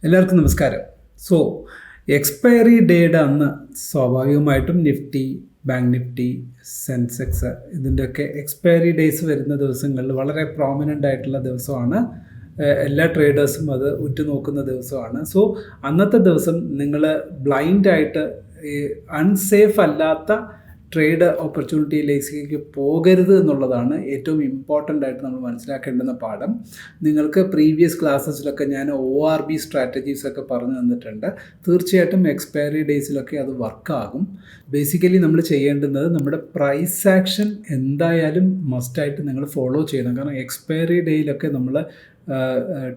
എല്ലാവർക്കും നമസ്കാരം. So expiry ഡേയുടെ അന്ന് സ്വാഭാവികമായിട്ടും നിഫ്റ്റി, ബാങ്ക് നിഫ്റ്റി, സെൻസെക്സ് ഇതിൻ്റെയൊക്കെ എക്സ്പയറി ഡേയ്സ് വരുന്ന ദിവസങ്ങളിൽ വളരെ പ്രോമിനൻ്റ് ആയിട്ടുള്ള ദിവസമാണ്. എല്ലാ ട്രേഡേഴ്സും അത് ഉറ്റുനോക്കുന്ന ദിവസമാണ്. സോ അന്നത്തെ ദിവസം നിങ്ങൾ ബ്ലൈൻഡായിട്ട് അൺസേഫ് അല്ലാത്ത ട്രേഡ് ഓപ്പർച്യൂണിറ്റിയിലേക്ക് പോകരുത് എന്നുള്ളതാണ് ഏറ്റവും ഇമ്പോർട്ടൻ്റ് ആയിട്ട് നമ്മൾ മനസ്സിലാക്കേണ്ടുന്ന പാഠം. നിങ്ങൾക്ക് പ്രീവിയസ് ക്ലാസ്സസിലൊക്കെ ഞാൻ ORB സ്ട്രാറ്റജീസൊക്കെ പറഞ്ഞു തന്നിട്ടുണ്ട്. തീർച്ചയായിട്ടും എക്സ്പയറി ഡേയ്സിലൊക്കെ അത് വർക്കാകും. ബേസിക്കലി നമ്മൾ ചെയ്യേണ്ടുന്നത് നമ്മുടെ പ്രൈസ് ആക്ഷൻ എന്തായാലും മസ്റ്റായിട്ട് നിങ്ങൾ ഫോളോ ചെയ്യണം. കാരണം എക്സ്പയറി ഡേയിലൊക്കെ നമ്മൾ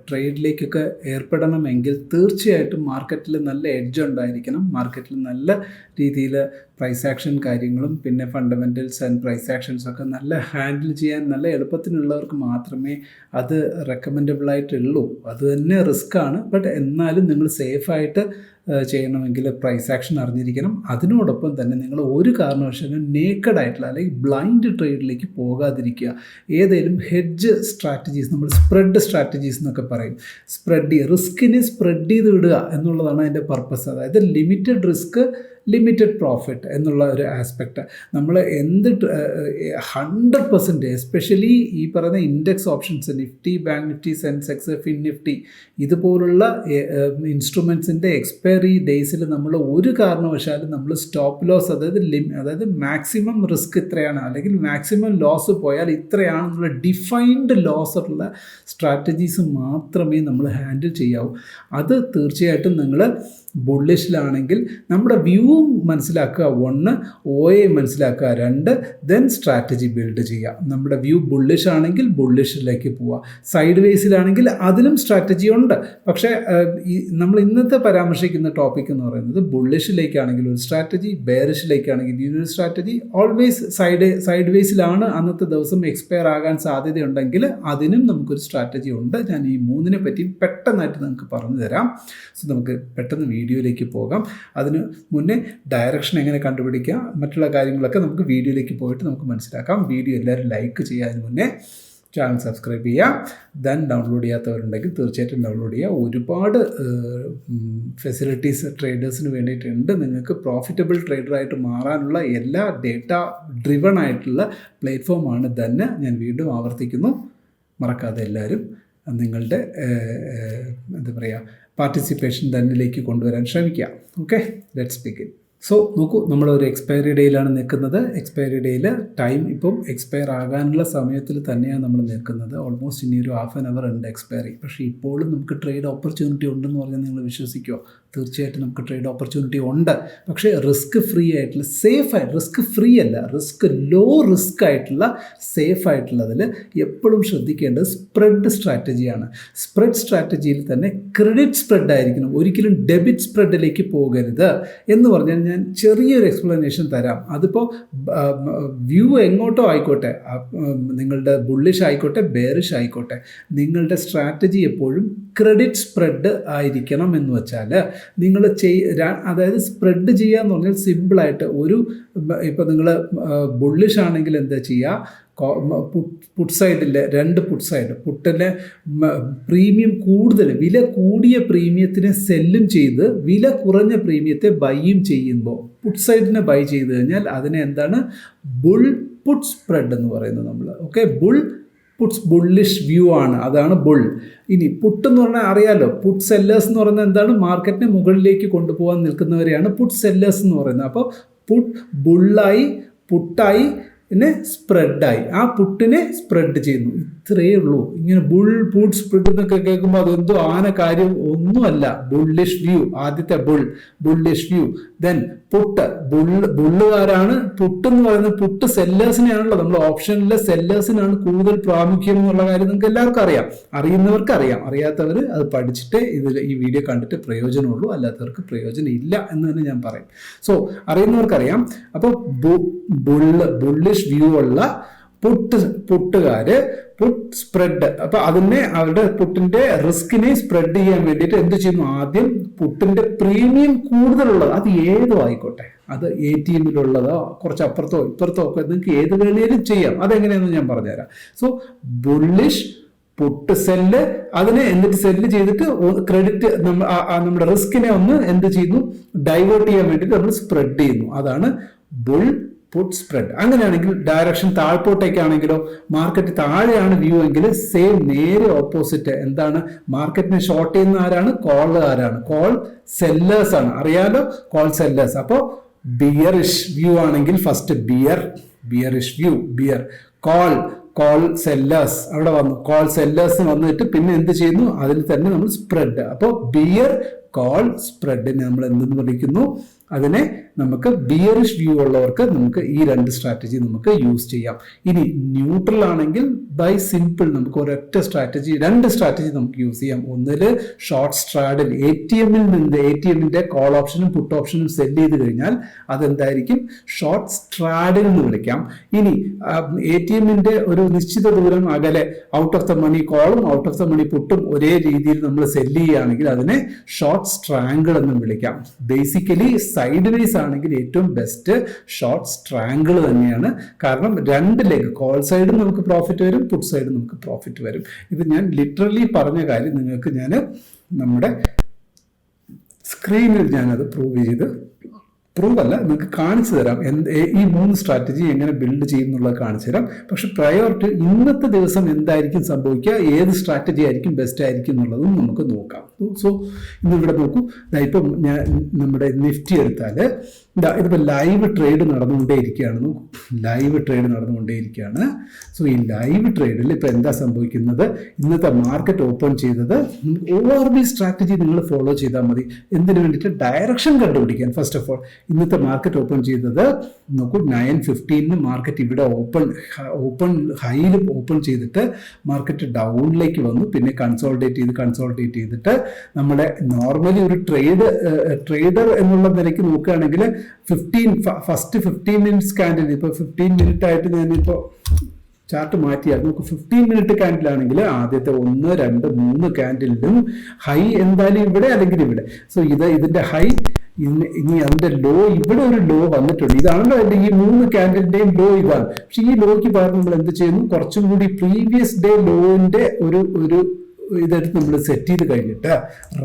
ട്രേഡിലേക്കൊക്കെ ഏർപ്പെടണമെങ്കിൽ തീർച്ചയായിട്ടും മാർക്കറ്റിൽ നല്ല എഡ്ജ് ഉണ്ടായിരിക്കണം. മാർക്കറ്റിൽ നല്ല രീതിയിൽ പ്രൈസ് ആക്ഷൻ കാര്യങ്ങളും പിന്നെ ഫണ്ടമെൻ്റൽസ് ആൻഡ് പ്രൈസ് ആക്ഷൻസൊക്കെ നല്ല ഹാൻഡിൽ ചെയ്യാൻ നല്ല എളുപ്പത്തിനുള്ളവർക്ക് മാത്രമേ അത് റെക്കമെൻഡബിളായിട്ടുള്ളൂ. അത് തന്നെ റിസ്ക്കാണ്. ബട്ട് എന്നാലും നിങ്ങൾ സേഫായിട്ട് ചെയ്യണമെങ്കിൽ പ്രൈസ് ആക്ഷൻ അറിഞ്ഞിരിക്കണം. അതിനോടൊപ്പം തന്നെ നിങ്ങൾ ഒരു കാരണവശാലും നേക്കഡ് ആയിട്ടുള്ള അല്ലെങ്കിൽ ബ്ലൈൻഡ് ട്രേഡിലേക്ക് പോകാതിരിക്കുക. ഏതെങ്കിലും ഹെഡ്ജ് സ്ട്രാറ്റജീസ്, നമ്മൾ സ്പ്രെഡ് സ്ട്രാറ്റജീസ് എന്നൊക്കെ പറയും. റിസ്കിനെ സ്പ്രെഡ് ചെയ്ത് വിടുക എന്നുള്ളതാണ് അതിൻ്റെ പർപ്പസ്. അതായത് ലിമിറ്റഡ് റിസ്ക് ലിമിറ്റഡ് പ്രോഫിറ്റ് എന്നുള്ള ഒരു ആസ്പെക്റ്റ്. നമ്മൾ 100% എസ്പെഷ്യലി ഈ പറയുന്ന index options, Nifty, bank Nifty, Sensex, fin Nifty ഇതുപോലുള്ള ഇൻസ്ട്രുമെൻറ്റ്സിൻ്റെ എക്സ്പയറി ഡേയ്സിൽ നമ്മൾ ഒരു കാരണവശാലും നമ്മൾ സ്റ്റോപ്പ് ലോസ്, അതായത് മാക്സിമം റിസ്ക് ഇത്രയാണ് അല്ലെങ്കിൽ മാക്സിമം ലോസ് പോയാൽ ഇത്രയാണെന്നുള്ള ഡിഫൈൻഡ് ലോസ് ഉള്ള സ്ട്രാറ്റജീസ് മാത്രമേ നമ്മൾ ഹാൻഡിൽ ചെയ്യാവൂ. അത് തീർച്ചയായിട്ടും നിങ്ങൾ ബുള്ളിഷിലാണെങ്കിൽ നമ്മുടെ വ്യൂ മനസ്സിലാക്കുക, 1 OA മനസ്സിലാക്കുക, 2 ദെൻ സ്ട്രാറ്റജി ബിൽഡ് ചെയ്യുക. നമ്മുടെ വ്യൂ ബുള്ളിഷ് ആണെങ്കിൽ ബുള്ളിഷിലേക്ക് പോവുക. സൈഡ് വേസിലാണെങ്കിൽ അതിലും സ്ട്രാറ്റജി ഉണ്ട്. പക്ഷേ നമ്മൾ ഇന്നത്തെ പരാമർശിക്കുന്ന ടോപ്പിക് എന്ന് പറയുന്നത് ബുള്ളിഷിലേക്കാണെങ്കിൽ ഒരു സ്ട്രാറ്റജി, ബെയറിഷിലേക്കാണെങ്കിൽ ഈ ഒരു സ്ട്രാറ്റജി. ഓൾവേസ് സൈഡ് വേസിലാണ് അന്നത്തെ ദിവസം എക്സ്പയർ ആകാൻ സാധ്യതയുണ്ടെങ്കിൽ അതിനും നമുക്കൊരു സ്ട്രാറ്റജി ഉണ്ട്. ഞാൻ ഈ 3നെ പറ്റി പെട്ടെന്നായിട്ട് നിങ്ങൾക്ക് പറഞ്ഞു തരാം. സോ നമുക്ക് പെട്ടെന്ന് വീഡിയോയിലേക്ക് പോകാം. അതിന് മുന്നേ ഡയറക്ഷൻ എങ്ങനെ കണ്ടുപിടിക്കുക, മറ്റുള്ള കാര്യങ്ങളൊക്കെ നമുക്ക് വീഡിയോയിലേക്ക് പോയിട്ട് നമുക്ക് മനസ്സിലാക്കാം. വീഡിയോ എല്ലാവരും ലൈക്ക് ചെയ്യുക. അതിന് മുന്നേ ചാനൽ സബ്സ്ക്രൈബ് ചെയ്യുക. ദെൻ ഡൗൺലോഡ് ചെയ്യാത്തവരുണ്ടെങ്കിൽ തീർച്ചയായിട്ടും ഡൗൺലോഡ് ചെയ്യുക. ഒരുപാട് ഫെസിലിറ്റീസ് ട്രേഡേഴ്സിന് വേണ്ടിയിട്ടുണ്ട്. നിങ്ങൾക്ക് പ്രോഫിറ്റബിൾ ട്രേഡറായിട്ട് മാറാനുള്ള എല്ലാ ഡേറ്റ ഡ്രിവൺ ആയിട്ടുള്ള പ്ലാറ്റ്ഫോമാണ് തന്നെ. ഞാൻ വീണ്ടും ആവർത്തിക്കുന്നു, മറക്കാതെ എല്ലാവരും നിങ്ങളുടെ എന്താ പറയുക പാർട്ടിസിപ്പേഷൻ തന്നിലേക്ക് കൊണ്ടുവരാൻ ശ്രമിക്കുക. Okay, let's begin. സോ നോക്കൂ, നമ്മളൊരു എക്സ്പയറി ഡേയിലാണ് നിൽക്കുന്നത്. എക്സ്പയറി ഡേയിൽ ടൈം ഇപ്പം എക്സ്പയർ ആകാനുള്ള സമയത്തിൽ തന്നെയാണ് നമ്മൾ നിൽക്കുന്നത്. ഓൾമോസ്റ്റ് ഇനി ഒരു ഹാഫ് ആൻ അവർ ഉണ്ട് എക്സ്പയറി. പക്ഷേ ഇപ്പോഴും നമുക്ക് ട്രേഡ് ഓപ്പർച്യൂണിറ്റി ഉണ്ടെന്ന് പറഞ്ഞാൽ നിങ്ങൾ വിശ്വസിക്കുമോ? തീർച്ചയായിട്ടും നമുക്ക് ട്രേഡ് ഓപ്പർച്യൂണിറ്റി ഉണ്ട്. പക്ഷേ റിസ്ക് ഫ്രീ ആയിട്ടുള്ള റിസ്ക് ഫ്രീ അല്ല, ലോ റിസ്ക് ആയിട്ടുള്ള സേഫ് ആയിട്ടുള്ളതിൽ എപ്പോഴും ശ്രദ്ധിക്കേണ്ടത് സ്പ്രെഡ് സ്ട്രാറ്റജിയാണ്. സ്പ്രെഡ് സ്ട്രാറ്റജിയിൽ തന്നെ ക്രെഡിറ്റ് സ്പ്രെഡ് ആയിരിക്കണം, ഒരിക്കലും ഡെബിറ്റ് സ്പ്രെഡിലേക്ക് പോകരുത്. എന്ന് പറഞ്ഞാൽ ഞാൻ ചെറിയൊരു എക്സ്പ്ലനേഷൻ തരാം. അതിപ്പോൾ വ്യൂ എങ്ങോട്ടോ ആയിക്കോട്ടെ, നിങ്ങളുടെ ബുള്ളിഷ് ആയിക്കോട്ടെ ബെയറിഷ് ആയിക്കോട്ടെ, നിങ്ങളുടെ സ്ട്രാറ്റജി എപ്പോഴും ക്രെഡിറ്റ് സ്പ്രെഡ് ആയിരിക്കണം. എന്ന് വെച്ചാൽ നിങ്ങൾ അതായത് സ്പ്രെഡ് ചെയ്യുക എന്ന് പറഞ്ഞാൽ സിമ്പിളായിട്ട് ഇപ്പോൾ നിങ്ങൾ ബുള്ളിഷ് ആണെങ്കിൽ എന്താ ചെയ്യുക, പുട്ട് സൈഡിലെ 2 പുട്ടിലെ പ്രീമിയം കൂടുതൽ വില കൂടിയ പ്രീമിയത്തിനെ സെല്ലും ചെയ്ത് വില കുറഞ്ഞ പ്രീമിയത്തെ ബൈയും ചെയ്യുമ്പോൾ പുട്ട് സൈഡിനെ ബൈ ചെയ്ത് കഴിഞ്ഞാൽ അതിനെ എന്താണ് ബുൾ പുട്ട് സ്പ്രെഡ് എന്ന് പറയുന്നത് നമ്മൾ. ഓക്കെ, ബുള്ളിഷ് വ്യൂ ആണ്, അതാണ് ബുൾ. ഇനി പുട്ട് എന്ന് പറഞ്ഞാൽ അറിയാലോ, പുട്ട് സെല്ലേഴ്സ് എന്ന് പറയുന്നത് എന്താണ്, മാർക്കറ്റിനെ മുകളിലേക്ക് കൊണ്ടുപോകാൻ നിൽക്കുന്നവരെയാണ് പുട്ട് സെല്ലേഴ്സ് എന്ന് പറയുന്നത്. അപ്പോൾ ബുള്ളായി പുട്ടായി പിന്നെ സ്പ്രെഡായി, ആ പുട്ടിനെ സ്പ്രെഡ് ചെയ്യുന്നു. ഇത്രയേ ഉള്ളൂ. ഇങ്ങനെ പുട്ട് സ്പ്രെഡ് എന്നൊക്കെ കേൾക്കുമ്പോൾ അതെന്തോ ആന കാര്യം ഒന്നുമല്ല. ബുള്ളിഷ് വ്യൂ, ആദ്യത്തെ ബുള്ളിഷ് വ്യൂ. ദെൻ ബുള്ളുകാരാണ് പുട്ട് എന്ന് പറയുന്നത്. പുട്ട് സെല്ലേഴ്സിനെയാണല്ലോ, നമ്മൾ ഓപ്ഷനിലെ സെല്ലേഴ്സിനാണ് കൂടുതൽ പ്രാമുഖ്യം എന്നുള്ള കാര്യം നിങ്ങൾക്ക് എല്ലാവർക്കും അറിയാം. അറിയുന്നവർക്ക് അറിയാം, അറിയാത്തവർ അത് പഠിച്ചിട്ട് ഈ വീഡിയോ കണ്ടിട്ട് പ്രയോജനമുള്ളൂ, അല്ലാത്തവർക്ക് പ്രയോജനം ഇല്ല എന്ന് തന്നെ ഞാൻ പറയും. സോ അറിയുന്നവർക്കറിയാം. അപ്പോൾ ബുള്ളിഷ് വ്യൂ ഉള്ള പുട്ടുകാര് പുട്ട് സ്പ്രെഡ്, അപ്പോൾ അതിനെ അവരുടെ പുട്ടിന്റെ റിസ്കിനെ സ്പ്രെഡ് ചെയ്യാൻ വേണ്ടിയിട്ട് എന്ത് ചെയ്യുന്നു, ആദ്യം പുട്ടിന്റെ പ്രീമിയം കൂടുതലുള്ളത്, അത് ഏതോ ആയിക്കോട്ടെ, അത് ATMിലുള്ളതോ കുറച്ച് അപ്പുറത്തോ ഇപ്പുറത്തോ ഒക്കെ നിങ്ങൾക്ക് ഏത് വേണേലും ചെയ്യാം. അതെങ്ങനെയാണെന്ന് ഞാൻ പറഞ്ഞുതരാം. സോ ബുള്ളിഷ് പുട്ട് സെല്ല്, അതിനെ എന്നിട്ട് സെല്ല് ചെയ്തിട്ട് ക്രെഡിറ്റ് നമ്മുടെ റിസ്കിനെ ഒന്ന് എന്ത് ചെയ്യുന്നു, ഡൈവേർട്ട് ചെയ്യാൻ വേണ്ടിയിട്ട് നമ്മൾ സ്പ്രെഡ് ചെയ്യുന്നു. അതാണ് ബുൾ പുട്ട് സ്പ്രെഡ്. അങ്ങനെയാണെങ്കിൽ ഡയറക്ഷൻ താഴ്പോട്ടേക്കാണെങ്കിലോ, മാർക്കറ്റ് താഴെയാണ് വ്യൂ എങ്കിൽ സെയിം നേരെ ഓപ്പോസിറ്റ് എന്താണ്, മാർക്കറ്റിനെ ഷോർട്ട് ചെയ്യുന്ന ആരാണ്, കോളുകാരാണ്, കോൾ സെല്ലേഴ്സ് ആണ്. അറിയാലോ, കോൾ സെല്ലേഴ്സ്. അപ്പോൾ ബിയറിഷ് വ്യൂ ആണെങ്കിൽ first bearish view, bear. Call sellers അവിടെ വന്നു, കോൾ സെല്ലേഴ്സ് വന്നിട്ട് പിന്നെ എന്ത് ചെയ്യുന്നു, അതിൽ തന്നെ നമ്മൾ സ്പ്രെഡ്. അപ്പോൾ ബിയർ കോൾ സ്പ്രെഡിനെ നമ്മൾ എന്തെന്ന് വിളിക്കുന്നു, അതിനെ നമുക്ക് ബിയറിഷ് വ്യൂ ഉള്ളവർക്ക് നമുക്ക് ഈ രണ്ട് സ്ട്രാറ്റജി നമുക്ക് യൂസ് ചെയ്യാം. ഇനി ന്യൂട്രൽ ആണെങ്കിൽ ബൈ സിമ്പിൾ നമുക്ക് ഒരൊറ്റ സ്ട്രാറ്റജി, രണ്ട് സ്ട്രാറ്റജി നമുക്ക് യൂസ് ചെയ്യാം. ഒന്നില് ഷോർട്ട് സ്ട്രാഡിൽ എടിഎമ്മിന്റെ കോൾ ഓപ്ഷനും പുട്ട് ഓപ്ഷനും സെല് ചെയ്ത് കഴിഞ്ഞാൽ അതെന്തായിരിക്കും, ഷോർട്ട് സ്ട്രാഡിൽ എന്ന് വിളിക്കാം. ഇനി എടിഎമ്മിന്റെ ഒരു നിശ്ചിത ദൂരം അകലെ ഔട്ട് ഓഫ് ദ മണി കോളും ഔട്ട് ഓഫ് ദ മണി പുട്ടും ഒരേ രീതിയിൽ നമ്മൾ സെല് ചെയ്യുകയാണെങ്കിൽ അതിനെ ഷോർട്ട് സ്ട്രാങ്കിൾ എന്ന് വിളിക്കാം. ബേസിക്കലി സൈഡ് വേസ് ആണെങ്കിൽ ഏറ്റവും ബെസ്റ്റ് ഷോർട്ട് സ്ട്രാങ്കിൾ തന്നെയാണ്. കാരണം രണ്ട് ലെഗ്, കോൾ സൈഡും നമുക്ക് പ്രോഫിറ്റ് വരും, പുട്ട് സൈഡും നമുക്ക് പ്രോഫിറ്റ് വരും. ഇത് ഞാൻ ലിറ്ററലി പറഞ്ഞ കാര്യം നിങ്ങൾക്ക് ഞാൻ നമ്മുടെ സ്ക്രീനിൽ ഞാനത് പ്രൂവ് അല്ല, നിങ്ങൾക്ക് കാണിച്ചു തരാം ഈ മൂന്ന് സ്ട്രാറ്റജി എങ്ങനെ ബിൽഡ് ചെയ്യും എന്നുള്ളത് കാണിച്ചു തരാം. പക്ഷെ പ്രയോറിറ്റി ഇന്നത്തെ ദിവസം എന്തായിരിക്കും സംഭവിക്കുക, ഏത് സ്ട്രാറ്റജി ആയിരിക്കും ബെസ്റ്റ് ആയിരിക്കും എന്നുള്ളതും നമുക്ക് നോക്കാം. സോ ഇന്നിവിടെ നോക്കൂ, ഇപ്പം ഞാൻ നമ്മുടെ നിഫ്റ്റി എടുത്താൽ ഇതിപ്പോൾ ലൈവ് ട്രേഡ് നടന്നുകൊണ്ടേയിരിക്കുകയാണ്. നോക്കൂ, ലൈവ് ട്രേഡ് നടന്നുകൊണ്ടേയിരിക്കുകയാണ്. സോ ഈ ലൈവ് ട്രേഡിൽ ഇപ്പോൾ എന്താ സംഭവിക്കുന്നത്, ഇന്നത്തെ മാർക്കറ്റ് ഓപ്പൺ ചെയ്തത് ORB സ്ട്രാറ്റജി നിങ്ങൾ ഫോളോ ചെയ്താൽ മതി. എന്തിനു വേണ്ടിയിട്ട്, ഡയറക്ഷൻ കണ്ടുപിടിക്കാൻ. ഫസ്റ്റ് ഓഫ് ഓൾ ഇന്നത്തെ മാർക്കറ്റ് ഓപ്പൺ ചെയ്തത് നോക്കൂ, 9:15 മാർക്കറ്റ് ഇവിടെ ഓപ്പൺ ഹൈയിൽ ഓപ്പൺ ചെയ്തിട്ട് മാർക്കറ്റ് ഡൗണിലേക്ക് വന്നു. പിന്നെ കൺസോൾട്ടേറ്റ് ചെയ്തിട്ട് നമ്മുടെ നോർമലി ഒരു ട്രേഡർ എന്നുള്ള നിലയ്ക്ക് നോക്കുകയാണെങ്കിൽ ഫസ്റ്റ് 15 മിനിറ്റ്സ് ക്യാൻഡിൽ, ഇപ്പോൾ 15 മിനിറ്റ് ആയിട്ട് ഞാനിപ്പോൾ ചാർട്ട് മാറ്റിയാൽ നമുക്ക് 15 മിനിറ്റ് ക്യാൻഡിലാണെങ്കിൽ ആദ്യത്തെ 1, 2, 3 ക്യാൻഡിലും ഹൈ എന്തായാലും ഇവിടെ അല്ലെങ്കിൽ ഇവിടെ. സോ ഇതിന്റെ ഹൈ, ഇനി അതിന്റെ ലോ, ഇവിടെ ഒരു ലോ വന്നിട്ടുണ്ട്. ഇതാണല്ലോ അതിന്റെ ഈ 3 ക്യാൻഡിലിന്റെയും ലോ ഇതാണ്. പക്ഷെ ഈ ലോയ്ക്ക് പകരം നമ്മൾ എന്ത് ചെയ്യുന്നു, കുറച്ചും കൂടി പ്രീവിയസ് ഡേ ലോന്റെ ഒരു ഇതെടുത്ത് നമ്മൾ സെറ്റ് ചെയ്ത് കഴിഞ്ഞിട്ട്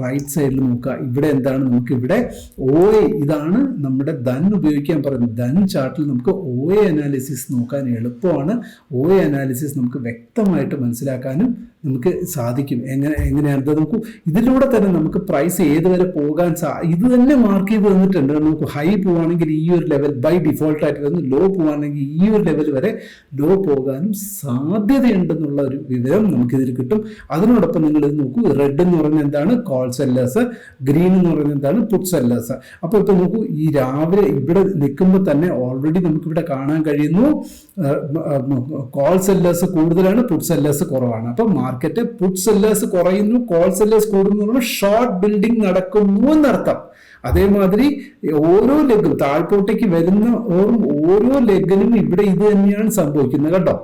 റൈറ്റ് സൈഡിൽ നോക്കുക. ഇവിടെ എന്താണ്, നമുക്ക് ഇവിടെ OA, ഇതാണ് നമ്മുടെ ധൻ ഉപയോഗിക്കാൻ പറയുന്നത്. ധൻ ചാർട്ടിൽ നമുക്ക് OA അനാലിസിസ് നോക്കാൻ എളുപ്പമാണ്. OA അനാലിസിസ് നമുക്ക് വ്യക്തമായിട്ട് മനസ്സിലാക്കാനും നമുക്ക് സാധിക്കും. എങ്ങനെയാണ് നോക്കൂ, ഇതിലൂടെ തന്നെ നമുക്ക് പ്രൈസ് ഏതുവരെ പോകാൻ ഇത് തന്നെ മാർക്ക് ചെയ്ത് തന്നിട്ടുണ്ട്. നമുക്ക് ഹൈ പോവാണെങ്കിൽ ഈ ഒരു ലെവൽ ബൈ ഡിഫോൾട്ട് ആയിട്ട് വരുന്നു, ലോ പോവാണെങ്കിൽ ഈ ഒരു ലെവൽ വരെ ലോ പോകാനും സാധ്യതയുണ്ടെന്നുള്ള ഒരു വിവരം നമുക്കിതിൽ കിട്ടും. അതിനോടൊപ്പം നിങ്ങൾ ഇത് നോക്കൂ, റെഡ് എന്ന് പറയുന്നത് എന്താണ്, കോൾ സെല്ലേഴ്സ്, ഗ്രീൻ എന്ന് പറയുന്നത് എന്താണ്, പുട്ട് സെല്ലേഴ്സ്. അപ്പോൾ ഇപ്പോൾ നോക്കൂ, ഈ രാവിലെ ഇവിടെ നിൽക്കുമ്പോൾ തന്നെ ഓൾറെഡി നമുക്കിവിടെ കാണാൻ കഴിയുന്നു കോൾ സെല്ലേഴ്സ് കൂടുതലാണ്, പുട്ട് സെല്ലേഴ്സ് കുറവാണ്. അപ്പം മാർക്കറ്റ് പുട്ട് സെല്ലേഴ്സ് കുറയുന്നു, കോൾ സെല്ലേഴ്സ് കൂടുന്നു, ഷോർട്ട് ബിൽഡിംഗ് നടക്കുന്നു എന്നർത്ഥം. അതേമാതിരി ഓരോ ലെഗും താഴ്പോട്ടേക്ക് വരുന്ന ഓരോ ലെഗിനും ഇവിടെ ഇത് തന്നെയാണ് സംഭവിക്കുന്നത് കേട്ടോ.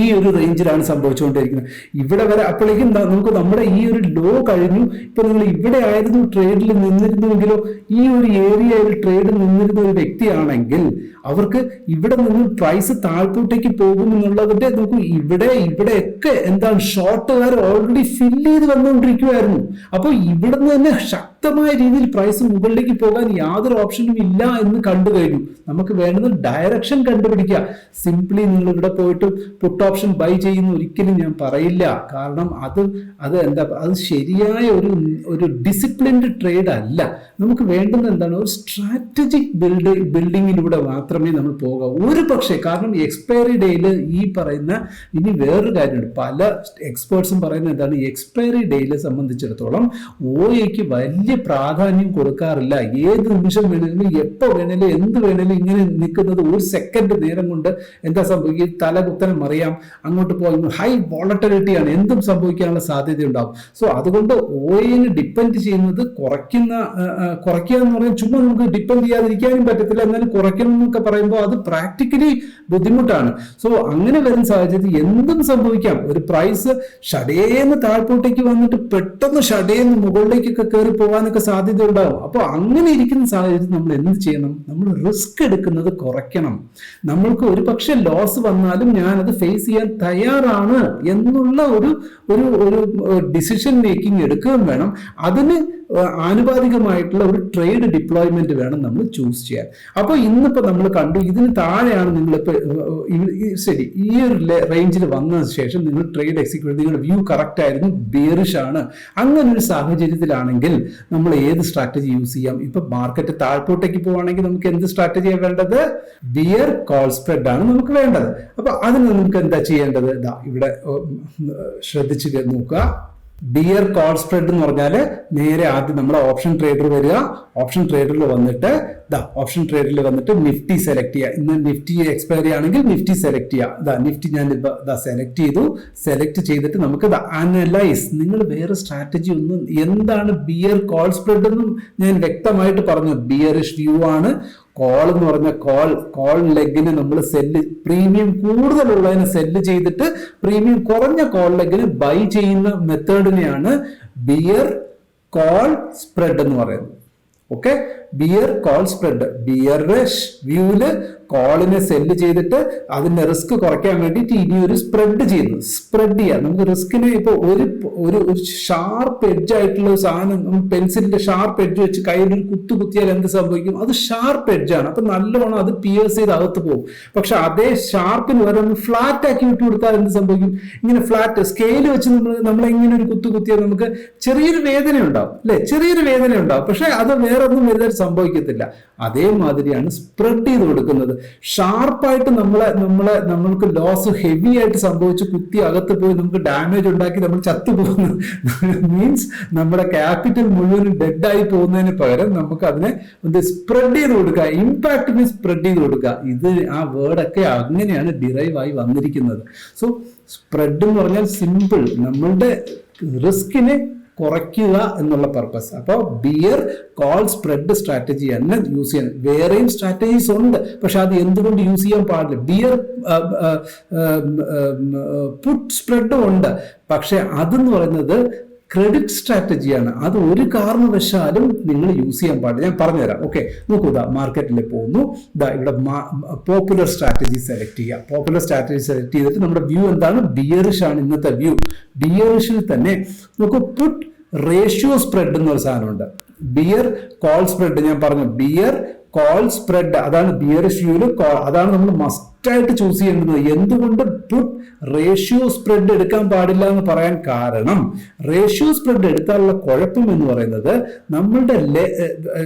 ഈ ഒരു റേഞ്ചിലാണ് സംഭവിച്ചുകൊണ്ടിരിക്കുന്നത്. ഇവിടെ വരെ അപ്പോഴേക്കും നമുക്ക് നമ്മുടെ ഈ ഒരു ലോ കഴിഞ്ഞു. ഇപ്പൊ നിങ്ങൾ ഇവിടെ ആയിരുന്നു ട്രേഡിൽ നിന്നിരുന്നുവെങ്കിലോ, ഈ ഒരു ഏരിയയിൽ ട്രേഡ് നിന്നിരുന്ന ഒരു വ്യക്തിയാണെങ്കിൽ അവർക്ക് ഇവിടെ നിന്ന് പ്രൈസ് താഴ്പോട്ടേക്ക് പോകുമെന്നുള്ളതിന്റെ നോക്കൂ, ഇവിടെയൊക്കെ എന്താണ്, ഷോർട്ടുകാർ ഓൾറെഡി ഫില്ല് ചെയ്ത് വന്നുകൊണ്ടിരിക്കുമായിരുന്നു. അപ്പോൾ ഇവിടെ നിന്ന് തന്നെ ശക്തമായ രീതിയിൽ പ്രൈസ് മുകളിലേക്ക് പോകാൻ യാതൊരു ഓപ്ഷനും ഇല്ല എന്ന് കണ്ടു കഴിഞ്ഞു. നമുക്ക് വേണ്ടത് ഡയറക്ഷൻ കണ്ടുപിടിക്കുക. സിംപ്ലി നിങ്ങൾ ഇവിടെ പോയിട്ട് പുട്ട് ഓപ്ഷൻ ബൈ ചെയ്യുന്ന ഒരിക്കലും ഞാൻ പറയില്ല. കാരണം അത് ശരിയായ ഒരു ഡിസിപ്ലിൻഡ് ട്രേഡ് അല്ല. നമുക്ക് വേണ്ടുന്നത് എന്താണ്, ഒരു സ്ട്രാറ്റജിക് ബിൽഡിങ്ങിലൂടെ മാത്രമേ നമ്മൾ പോകാവൂ. ഒരു പക്ഷേ കാരണം എക്സ്പയറി ഡേയിൽ ഈ പറയുന്ന ഇനി വേറൊരു കാര്യമുണ്ട്, പല എക്സ്പേർട്സും പറയുന്നത് എന്താണ്, എക്സ്പയറി ഡേയിലെ സംബന്ധിച്ചിടത്തോളം OAക്ക് വലിയ പ്രാധാന്യം കൊടുക്കാറില്ല. ഏത് നിമിഷം വേണേലും, എപ്പോൾ വേണേലും, എന്ത് വേണേലും ഇങ്ങനെ നിൽക്കുന്നത് ഒരു സെക്കൻഡ് നേരം കൊണ്ട് എന്താ സംഭവിക്കുക, തലകുത്തനെ മറിയാം, അങ്ങോട്ട് പോകുന്നു. ഹൈ വോളട്ടിലിറ്റിയാണ്, എന്തും സംഭവിക്കാനുള്ള സാധ്യതയുണ്ടാവും. സോ അതുകൊണ്ട് OAനെ ഡിപ്പെൻഡ് ചെയ്യുന്നത് കുറയ്ക്കുക എന്ന് പറഞ്ഞാൽ ചുമ്മാ നമുക്ക് ഡിപ്പെൻഡ് ചെയ്യാതിരിക്കാനും പറ്റത്തില്ല. എന്നാലും കുറയ്ക്കണം എന്നൊക്കെ പറയുമ്പോൾ അത് പ്രാക്ടിക്കലി ബുദ്ധിമുട്ടാണ്. സോ അങ്ങനെ വരുന്ന സാഹചര്യത്തിൽ എന്തും സംഭവിക്കാം. ഒരു പ്രൈസ് ഷടേന്ന് താഴ്പോട്ടേക്ക് വന്നിട്ട് പെട്ടെന്ന് ഷടേന്ന് മുകളിലേക്കൊക്കെ കയറി പോകാനൊക്കെ സാധ്യത ഉണ്ടാവും. അപ്പോൾ അങ്ങനെ ഇരിക്കുന്ന സാഹചര്യത്തിൽ നമ്മൾ എന്ത് ചെയ്യണം, നമ്മൾ റിസ്ക് എടുക്കുന്നത് കുറയ്ക്കണം. നമ്മൾക്ക് ഒരു പക്ഷേ ലോസ് വന്നാലും ഞാനത് ഫേസ് ഫേസ് ചെയ്യാൻ തയ്യാറാണ് എന്നുള്ള ഒരു ഒരു ഡിസിഷൻ മേക്കിംഗ് എടുക്കുകയും വേണം. അതിന് ആനുപാതികമായിട്ടുള്ള ഒരു ട്രേഡ് ഡിപ്ലോയ്മെന്റ് വേണം നമ്മൾ ചൂസ് ചെയ്യാൻ. അപ്പോൾ ഇന്നിപ്പോൾ നമ്മൾ കണ്ടു, ഇതിന് താഴെയാണ് നിങ്ങളിപ്പോൾ ശരി ഈ ഒരു റേഞ്ചിൽ വന്നതിന് ശേഷം നിങ്ങൾ ട്രേഡ് എക്സിക്യൂട്ട്, നിങ്ങളുടെ വ്യൂ കറക്റ്റ് ആയിരുന്നു, ബിയറിഷ് ആണ്. അങ്ങനെ ഒരു സാഹചര്യത്തിലാണെങ്കിൽ നമ്മൾ ഏത് സ്ട്രാറ്റജി യൂസ് ചെയ്യാം? ഇപ്പൊ മാർക്കറ്റ് താഴ്പോട്ടേക്ക് പോവുകയാണെങ്കിൽ നമുക്ക് എന്ത് സ്ട്രാറ്റജിയാണ് വേണ്ടത്? ബിയർ കോൾ സ്പ്രെഡ് ആണ് നമുക്ക് വേണ്ടത്. അപ്പൊ അതിന് നമുക്ക് എന്താ ചെയ്യേണ്ടത്? ഇവിടെ ശ്രദ്ധിച്ച് നോക്കുക. ബിയർ കോൾ സ്പ്രെഡ് എന്ന് പറഞ്ഞാൽ നേരെ ആദ്യം നമ്മുടെ ഓപ്ഷൻ ട്രേഡർ വരിക. ഓപ്ഷൻ ട്രേഡറിൽ വന്നിട്ട് ഓപ്ഷൻ ട്രേഡറിൽ വന്നിട്ട് നിഫ്റ്റി സെലക്ട് ചെയ്യുക. ഇന്ന് നിഫ്റ്റി എക്സ്പയറി ആണെങ്കിൽ നിഫ്റ്റി സെലക്ട് ചെയ്യുക. നിഫ്റ്റി ഞാൻ സെലക്ട് ചെയ്തു. സെലക്ട് ചെയ്തിട്ട് നമുക്ക് അനലൈസ്. നിങ്ങൾ വേറെ സ്ട്രാറ്റജി ഒന്നും, എന്താണ് ബിയർ കോൾ സ്പ്രെഡ് എന്നും ഞാൻ വ്യക്തമായിട്ട് പറഞ്ഞു. ബിയറിഷ് വ്യൂ ആണ്. കോൾ എന്ന് പറഞ്ഞ കോൾ ലെഗിന് നമ്മൾ സെല്ല്, പ്രീമിയം കൂടുതലുള്ളതിന് സെല്ല് ചെയ്തിട്ട് പ്രീമിയം കുറഞ്ഞ കോൾ ലെഗിന് ബൈ ചെയ്യുന്ന മെത്തേഡിനെയാണ് ബിയർ കോൾ സ്പ്രെഡ് എന്ന് പറയുന്നത്. Okay, bear call spread. Bearish വ്യൂവില് കോളിനെ സെല്ല് ചെയ്തിട്ട് അതിന്റെ റിസ്ക് കുറയ്ക്കാൻ വേണ്ടിയിട്ട് ഇനി ഒരു സ്പ്രെഡ് ചെയ്യുന്നു. സ്പ്രെഡ് ചെയ്യാം. നമുക്ക് റിസ്കിനെ ഇപ്പൊ ഒരു ഷാർപ്പ് എഡ്ജ് ആയിട്ടുള്ള ഒരു സാധനം, പെൻസിലിന്റെ ഷാർപ്പ് എഡ്ജ് വെച്ച് കയ്യിൽ കുത്തിയാൽ എന്ത് സംഭവിക്കും? അത് ഷാർപ്പ് എഡ്ജാണ്. അപ്പൊ നല്ലോണം അത് പിയേഴ്സ് ചെയ്ത് അകത്ത് പോകും. പക്ഷെ അതേ ഷാർപ്പിന് വരെ ഒന്ന് ഫ്ലാറ്റ് ആക്കി വിട്ടു കൊടുത്താൽ എന്ത് സംഭവിക്കും? ഇങ്ങനെ ഫ്ലാറ്റ് സ്കെയിൽ വെച്ച് നമ്മളെങ്ങനെ ഒരു കുത്തിയാൽ നമുക്ക് ചെറിയൊരു വേദന ഉണ്ടാവും, അല്ലെ? ചെറിയൊരു വേദന ഉണ്ടാവും. പക്ഷെ അത് വേറെ ഒന്നും വലുതായിട്ട് സംഭവിക്കത്തില്ല. അതേമാതിരിയാണ് സ്പ്രെഡ് ചെയ്ത് കൊടുക്കുന്നത്. ഷാർപ്പായിട്ട് നമ്മൾക്ക് ലോസ് ഹെവി ആയിട്ട് സംഭവിച്ച് കുത്തി അകത്ത് പോയി നമുക്ക് ഡാമേജ് ഉണ്ടാക്കി നമ്മൾ ചത്തുപോകുന്നു. മീൻസ് നമ്മുടെ ക്യാപിറ്റൽ മുഴുവനും ഡെഡ് ആയി പോകുന്നതിന് പകരം നമുക്ക് അതിനെ സ്പ്രെഡ് ചെയ്ത് കൊടുക്കുക. ഇമ്പാക്റ്റിനെ സ്പ്രെഡ് ചെയ്ത് കൊടുക്കുക. ഇത് ആ വേർഡൊക്കെ അങ്ങനെയാണ് ഡിറൈവ് ആയി വന്നിരിക്കുന്നത്. സോ സ്പ്രെഡ് എന്ന് പറഞ്ഞാൽ സിമ്പിൾ, നമ്മളുടെ റിസ്കിനെ കുറയ്ക്കുക എന്നുള്ള പർപ്പസ്. അപ്പോൾ ബിയർ കോൾ സ്പ്രെഡ് സ്ട്രാറ്റജി തന്നെ യൂസ് ചെയ്യാൻ. വേറെയും സ്ട്രാറ്റജീസ് ഉണ്ട്, പക്ഷെ അത് എന്തുകൊണ്ട് യൂസ് ചെയ്യാൻ പാടില്ല? ബിയർ പുട്ട് സ്പ്രെഡും ഉണ്ട്, പക്ഷെ അതെന്ന് പറയുന്നത് ക്രെഡിറ്റ് സ്ട്രാറ്റജിയാണ്. അത് ഒരു കാരണവശാലും നിങ്ങൾ യൂസ് ചെയ്യാൻ പാടില്ല. ഞാൻ പറഞ്ഞുതരാം. ഓക്കെ, നോക്കൂ. മാർക്കറ്റിൽ പോകുന്നു. ഇവിടെ പോപ്പുലർ സ്ട്രാറ്റജി സെലക്ട് ചെയ്യുക. പോപ്പുലർ സ്ട്രാറ്റജി സെലക്ട് ചെയ്തിട്ട് നമ്മുടെ വ്യൂ എന്താണ്? ബിയറിഷ് ആണ് ഇന്നത്തെ വ്യൂ. ബിയറിഷിൽ തന്നെ നോക്കൂ, പുട്ട് റേഷ്യോ സ്പ്രെഡ് എന്നൊരു സാധനമുണ്ട്. ബിയർ കോൾ സ്പ്രെഡ് ഞാൻ പറഞ്ഞു. ബിയർ കോൾ സ്പ്രെഡ് അതാണ് ബിയറിഷ് വ്യൂല്. അതാണ് നമ്മൾ മസ്റ്റായിട്ട് ചൂസ് ചെയ്യേണ്ടത്. എന്തുകൊണ്ട് പുട്ട് റേഷ്യോ സ്പ്രെഡ് എടുക്കാൻ പാടില്ല എന്ന് പറയാൻ കാരണം, റേഷ്യോ സ്പ്രെഡ് എടുത്താലുള്ള കുഴപ്പം എന്ന് പറയുന്നത് നമ്മളുടെ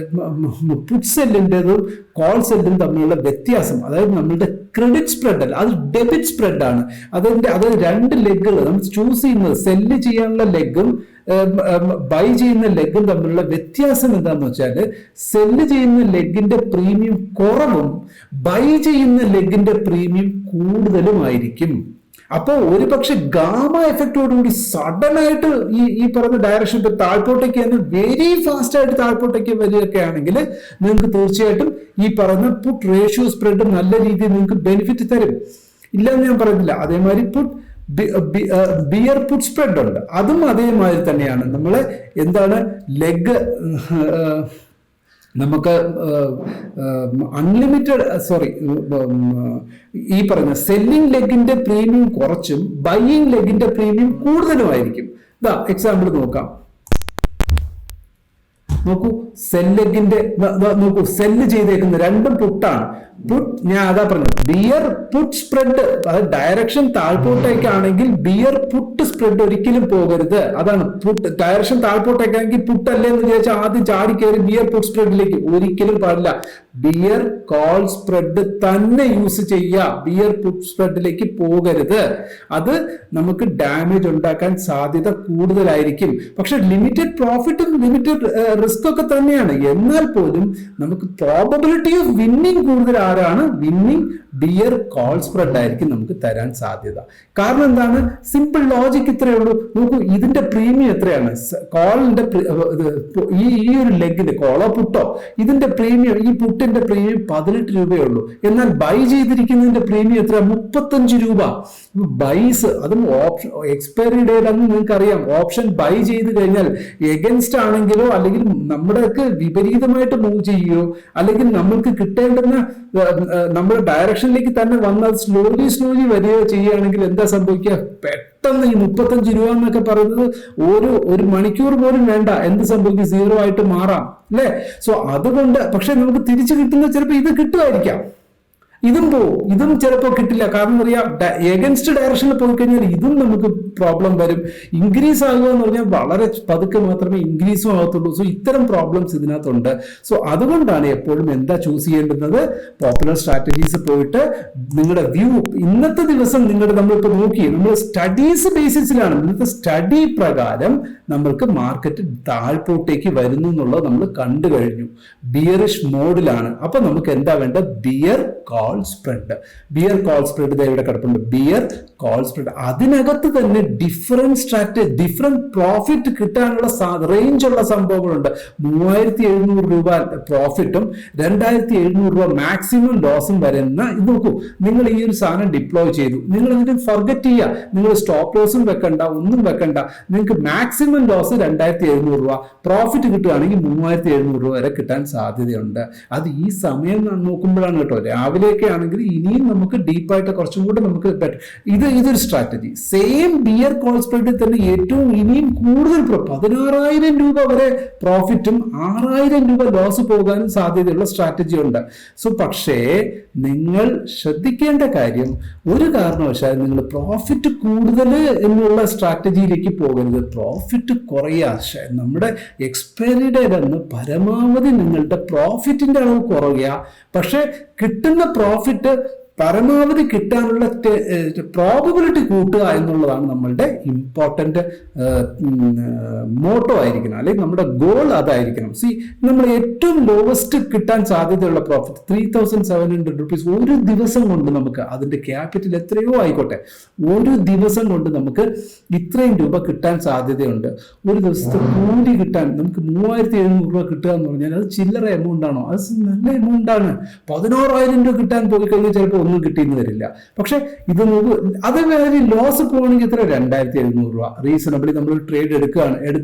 പുട്ട് സെല്ലിൻ്റെതും കോൾ സെല്ലും തമ്മിലുള്ള വ്യത്യാസം, അതായത് നമ്മളുടെ ക്രെഡിറ്റ് സ്പ്രെഡ് അല്ല, അത് ഡെബിറ്റ് സ്പ്രെഡ് ആണ്. അതായത് രണ്ട് ലെഗുകൾ നമ്മൾ ചൂസ് ചെയ്യുന്നത്, സെല്ല് ചെയ്യാനുള്ള ലെഗും ബൈ ചെയ്യുന്ന ലെഗും തമ്മിലുള്ള വ്യത്യാസം എന്താണെന്ന് വെച്ചാൽ, സെല്ല് ചെയ്യുന്ന ലെഗിന്റെ പ്രീമിയം കുറവും ബൈ ചെയ്യുന്ന ലെഗിന്റെ പ്രീമിയം കൂടുതലുമായിരിക്കും. അപ്പോൾ ഒരു പക്ഷെ ഗാമ എഫക്റ്റോടുകൂടി സഡൻ ആയിട്ട് ഈ പറഞ്ഞ ഡയറക്ഷൻ ഇപ്പൊ താഴ്പോട്ടേക്ക് തന്നെ വെരി ഫാസ്റ്റ് ആയിട്ട് താഴ്പോട്ടേക്ക് വരികയൊക്കെ ആണെങ്കിൽ നിങ്ങൾക്ക് തീർച്ചയായിട്ടും ഈ പറയുന്ന പുട്ട് റേഷ്യോ സ്പ്രെഡ് നല്ല രീതിയിൽ നിങ്ങൾക്ക് ബെനിഫിറ്റ് തരും. ഇല്ലെന്ന് ഞാൻ പറയുന്നില്ല. അതേമാതിരി ബിയർ പുട്ട് സ്പ്രെഡ് ഉണ്ട്, അതും അതേമാതിരി തന്നെയാണ്. നമ്മള് എന്താണ് ലെഗ് നമുക്ക് ഈ പറഞ്ഞ സെല്ലിംഗ് ലെഗിന്റെ പ്രീമിയം കുറച്ചും ബൈയിങ് ലെഗിന്റെ പ്രീമിയം കൂടുതലുമായിരിക്കും. എക്സാമ്പിൾ നോക്കാം. നോക്കൂ, സെല്ല് ചെയ്തേക്കുന്ന രണ്ടും പുട്ടാണ്. ഞാൻ അതാ പറഞ്ഞു, ബിയർ പുട്ട് സ്പ്രെഡ്, അതായത് ഡയറക്ഷൻ താഴ്പോട്ടേക്കാണെങ്കിൽ ബിയർ പുട്ട് സ്പ്രെഡ് ഒരിക്കലും പോകരുത്. അതാണ് പുട്ട് ഡയറക്ഷൻ താഴ്പോട്ടേക്കാണെങ്കിൽ പുട്ടല്ലേ എന്ന് വിചാരിച്ചാൽ ആദ്യം ചാടി കയറി ബിയർ പുട്ട് സ്പ്രെഡിലേക്ക് ഒരിക്കലും പാടില്ല. ബിയർ കോൾ സ്പ്രെഡ് തന്നെ യൂസ് ചെയ്യുക. ബിയർ പുട്ട് സ്പ്രെഡിലേക്ക് പോകരുത്. അത് നമുക്ക് ഡാമേജ് ഉണ്ടാക്കാൻ സാധ്യത കൂടുതലായിരിക്കും. പക്ഷെ ലിമിറ്റഡ് പ്രോഫിറ്റും ലിമിറ്റഡ് റിസ്ക് ഒക്കെ തന്നെയാണ്. എന്നാൽ പോലും നമുക്ക് പ്രോബബിലിറ്റി ഓഫ് വിന്നിങ് കൂടുതൽ ആരാണ്? വിന്നിങ് ബിയർ കോൾ സ്പ്രെഡ് ആയിരിക്കും നമുക്ക് തരാൻ സാധ്യത. കാരണം എന്താണ്? സിമ്പിൾ ലോജിക് ഇത്രയേ ഉള്ളൂ. നോക്കൂ, ഇതിന്റെ പ്രീമിയം എത്രയാണ്? കോളിന്റെ ഈ ഒരു ലെഗിന്റെ കോളോ പുട്ടോ ഇതിന്റെ പ്രീമിയം, ഈ പുട്ടിന്റെ പ്രീമിയം 18 രൂപയേ ഉള്ളൂ. എന്നാൽ ബൈ ചെയ്തിരിക്കുന്നതിന്റെ പ്രീമിയം എത്ര? 35 രൂപ. ബൈസ് അതും ഓപ്ഷൻ എക്സ്പയറി ഡേറ്റ് ആണെന്ന് നിങ്ങൾക്ക് അറിയാം. ഓപ്ഷൻ ബൈ ചെയ്ത് കഴിഞ്ഞാൽ എഗൻസ്റ്റ് ആണെങ്കിലോ അല്ലെങ്കിൽ നമ്മുടെയൊക്കെ വിപരീതമായിട്ട് മൂവ് ചെയ്യുകയോ അല്ലെങ്കിൽ നമ്മൾക്ക് കിട്ടേണ്ടുന്ന നമ്മുടെ ഡയറക്ഷനിലേക്ക് തന്നെ വന്നാൽ സ്ലോലി വരികയോ ചെയ്യുകയാണെങ്കിൽ എന്താ സംഭവിക്കുക? പെട്ടെന്ന് ഈ 35 രൂപ എന്നൊക്കെ പറയുന്നത് ഒരു മണിക്കൂർ പോലും വേണ്ട, എന്ത് സംഭവിക്കും? 0 ആയിട്ട് മാറാം അല്ലേ? സോ അതുകൊണ്ട് പക്ഷെ നമുക്ക് തിരിച്ചു കിട്ടുന്ന ചിലപ്പോൾ ഇത് കിട്ടുമായിരിക്കാം, ഇതും പോവും, ഇതും ചിലപ്പോൾ കിട്ടില്ല. കാരണം അറിയാം, എഗൻസ്റ്റ് ഡയറക്ഷനിൽ പോയി കഴിഞ്ഞാൽ ഇതും നമുക്ക് പ്രോബ്ലം വരും. ഇൻക്രീസ് ആകുക എന്ന് പറഞ്ഞാൽ വളരെ പതുക്കെ മാത്രമേ ഇൻക്രീസും ആകത്തുള്ളൂ. സോ ഇത്തരം പ്രോബ്ലംസ് ഇതിനകത്തുണ്ട്. സോ അതുകൊണ്ടാണ് എപ്പോഴും എന്താ ചൂസ് ചെയ്യേണ്ടുന്നത്? പോപ്പുലർ സ്ട്രാറ്റജീസ് പോയിട്ട് നിങ്ങളുടെ വ്യൂ ഇന്നത്തെ ദിവസം നമ്മളിപ്പോൾ നോക്കി, നമ്മൾ സ്റ്റഡീസ് ബേസിസിലാണ്, ഇന്നത്തെ സ്റ്റഡി പ്രകാരം നമ്മൾക്ക് മാർക്കറ്റ് താഴ്പോട്ടേക്ക് വരുന്നു എന്നുള്ളത് നമ്മൾ കണ്ടു കഴിഞ്ഞു. ബിയറിഷ് മോഡിലാണ്. അപ്പൊ നമുക്ക് എന്താ വേണ്ടത്? Bear call spread. Bear call spread ഇവിടെ കിടപ്പുണ്ട്. ബിയർ കോൾ സ്പ്രെഡ്, അതിനകത്ത് തന്നെ ഡിഫറെന്റ് പ്രോഫിറ്റ് കിട്ടാനുള്ള റേഞ്ച് ഉള്ള സംഭവങ്ങളുണ്ട്. 3700 രൂപ പ്രോഫിറ്റും 2700 രൂപ മാക്സിമം ലോസും വരുന്ന ഇത് നോക്കൂ. നിങ്ങൾ ഈ ഒരു സാധനം ഡിപ്ലോയ് ചെയ്തു, നിങ്ങൾ എന്നിട്ട് ഫർഗറ്റ് ചെയ്യുക, നിങ്ങൾ സ്റ്റോപ്പ് ലോസും വെക്കണ്ട, ഒന്നും വെക്കണ്ട. നിങ്ങൾക്ക് മാക്സിമം ലോസ് 2700 രൂപ, പ്രോഫിറ്റ് കിട്ടുകയാണെങ്കിൽ 3700 രൂപ വരെ കിട്ടാൻ സാധ്യതയുണ്ട്. അത് ഈ സമയം നോക്കുമ്പോഴാണ് കേട്ടോ. രാവിലെയൊക്കെ ആണെങ്കിൽ ഇനിയും നമുക്ക് ഡീപ്പായിട്ട് കുറച്ചും കൂടെ നമുക്ക് ഇതൊരു സ്ട്രാറ്റജി. സെയിം ബിയർ കോൾ സ്പ്രെഡിൽ തന്നെ ഏറ്റവും ഇനിയും കൂടുതൽ 16,000 രൂപ വരെ പ്രോഫിറ്റും 6,000 രൂപ ലോസ് പോകാനും സാധ്യതയുള്ള സ്ട്രാറ്റജി ഉണ്ട്. സോ പക്ഷേ നിങ്ങൾ ശ്രദ്ധിക്കേണ്ട കാര്യം, ഒരു കാരണവശാലും നിങ്ങൾ പ്രോഫിറ്റ് കൂടുതൽ എന്നുള്ള സ്ട്രാറ്റജിയിലേക്ക് പോകരുത്. പ്രോഫിറ്റ് കുറയുക, നമ്മുടെ എക്സ്പയറി ഡേറ്റ് എന്ന് പരമാവധി നിങ്ങളുടെ പ്രോഫിറ്റിന്റെ അളവ് കുറയുക, പക്ഷെ കിട്ടുന്ന പ്രോഫിറ്റ് പരമാവധി കിട്ടാനുള്ള പ്രോബബിലിറ്റി കൂട്ടുക എന്നുള്ളതാണ് നമ്മളുടെ ഇമ്പോർട്ടൻ്റ് മോട്ടോ ആയിരിക്കണം, അല്ലെങ്കിൽ നമ്മുടെ ഗോൾ അതായിരിക്കണം. നമ്മൾ ഏറ്റവും ലോവസ്റ്റ് കിട്ടാൻ സാധ്യതയുള്ള പ്രോഫിറ്റ് 3,700 റുപ്പീസ് ഒരു ദിവസം കൊണ്ട് നമുക്ക്, അതിന്റെ ക്യാപിറ്റൽ എത്രയോ ആയിക്കോട്ടെ, ഒരു ദിവസം കൊണ്ട് നമുക്ക് ഇത്രയും രൂപ കിട്ടാൻ സാധ്യതയുണ്ട്. ഒരു ദിവസത്തെ കൂലി കിട്ടാൻ നമുക്ക് 3,700 രൂപ കിട്ടുക എന്ന് പറഞ്ഞാൽ അത് ചില്ലറ എമൗണ്ട് ആണോ? അത് നല്ല എമൗണ്ട് ആണ്. 16,000 രൂപ കിട്ടാൻ പോയി കഴിഞ്ഞാൽ ചിലപ്പോൾ ഒന്നും കിട്ടിയെന്ന് വരില്ല. പക്ഷെ ഇത് നോക്കൂ, അതേമാതിരി ലോസ് പോകണമെങ്കിൽ എത്ര? 2,700 രൂപ. റീസണബിളി നമ്മൾ ട്രേഡ് എടുത്തു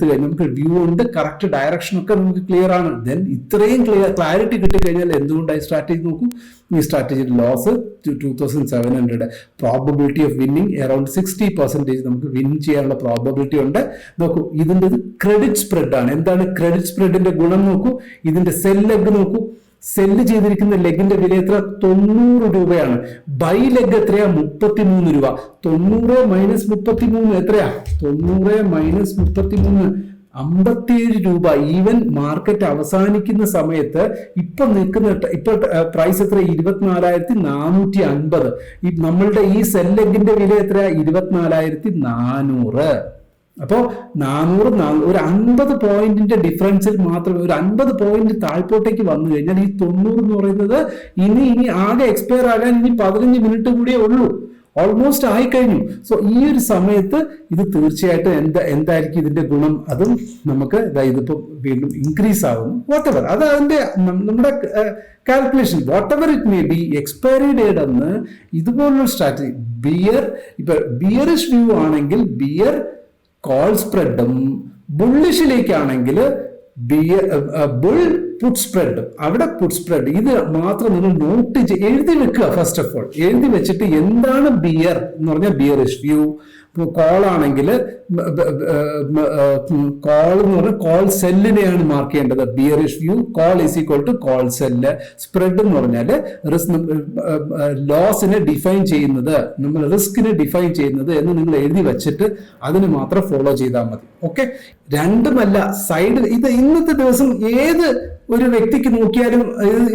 കഴിഞ്ഞാൽ നമുക്ക് വ്യൂ ഉണ്ട്, കറക്റ്റ് ഡയറക്ഷൻ ഒക്കെ നമുക്ക് ക്ലിയർ ആണ്. ദെൻ ഇത്രയും ക്ലാരിറ്റി കിട്ടിക്കഴിഞ്ഞാൽ എന്തുകൊണ്ടായി സ്ട്രാറ്റജി നോക്കൂ. ഈ സ്ട്രാറ്റജിയുടെ loss 2,700, probability of winning around 60% നമുക്ക് വിൻ ചെയ്യാനുള്ള പ്രോബബിലിറ്റി ഉണ്ട്. നോക്കൂ, ഇതിൻ്റെ ക്രെഡിറ്റ് സ്പ്രെഡ് ആണ്. എന്താണ് ക്രെഡിറ്റ് സ്പ്രെഡിന്റെ ഗുണം നോക്കൂ. ഇതിന്റെ സെൽ ലെഗ് നോക്കൂ. സെല്ല് ചെയ്തിരിക്കുന്ന ലെഗിന്റെ വില എത്ര? 90 രൂപയാണ്. ബൈ ലെഗ് എത്രയാ? 33 രൂപ. 90 മൈനസ് 33 എത്രയാ? 90 മൈനസ് 33 57 രൂപ. ഈവൻ മാർക്കറ്റ് അവസാനിക്കുന്ന സമയത്ത് ഇപ്പൊ പ്രൈസ് എത്ര? 24,450. നമ്മളുടെ ഈ സെൽ ലെഗിന്റെ വില എത്രയാ? 24,400. അപ്പോൾ 400 ഒരു 50 പോയിന്റിന്റെ ഡിഫറൻസിൽ മാത്രമേ, ഒരു 50 പോയിന്റ് താഴ്പോട്ടേക്ക് വന്നു കഴിഞ്ഞാൽ ഈ 90 എന്ന് പറയുന്നത് ഇനി ആകെ എക്സ്പയർ ആകാൻ ഇനി 15 മിനിറ്റ് കൂടിയേ ഉള്ളൂ. ഓൾമോസ്റ്റ് ആയിക്കഴിഞ്ഞു. സോ ഈ ഒരു സമയത്ത് ഇത് തീർച്ചയായിട്ടും എന്തായിരിക്കും ഇതിന്റെ ഗുണം? അതും നമുക്ക് ഇതിപ്പോ വീണ്ടും ഇൻക്രീസ് ആകുന്നു. വാട്ടെവർ, അത് അതിന്റെ നമ്മുടെ calculation, whatever it may be, expiry date എന്ന് ഇതുപോലുള്ള സ്ട്രാറ്റജി. ബിയറിഷ് വ്യൂ ആണെങ്കിൽ ബിയർ കോൾ സ്പ്രെഡും, ബുള്ളിഷിലേക്കാണെങ്കിൽ ബുൾ പുട്ട് സ്പ്രെഡ്, അവിടെ പുട്ട് സ്പ്രെഡ്, ഇത് മാത്രം നിങ്ങൾ നോട്ട് എഴുതി വെക്കുക. ഫസ്റ്റ് ഓഫ് ഓൾ എഴുതി വെച്ചിട്ട് എന്താണ് ബിയർ എന്ന് പറഞ്ഞാൽ ബിയറിഷ് വ്യൂ. കോൾ ആണെങ്കിൽ കോൾ എന്ന് പറഞ്ഞാൽ കോൾ സെല്ലിനെയാണ് മാർക്ക് ചെയ്യേണ്ടത്. Bearish view, call is equal to call sell. Spread എന്ന് പറഞ്ഞാൽ ലോസിനെ ഡിഫൈൻ ചെയ്യുന്നത്, നമ്മൾ റിസ്കിനെ ഡിഫൈൻ ചെയ്യുന്നത് എന്ന് നിങ്ങൾ എഴുതി വെച്ചിട്ട് അതിന് മാത്രം ഫോളോ ചെയ്താൽ മതി. ഓക്കെ, രണ്ടുമല്ല സൈഡ്. ഇത് ഇന്നത്തെ ദിവസം ഏത് ഒരു വ്യക്തിക്ക് നോക്കിയാലും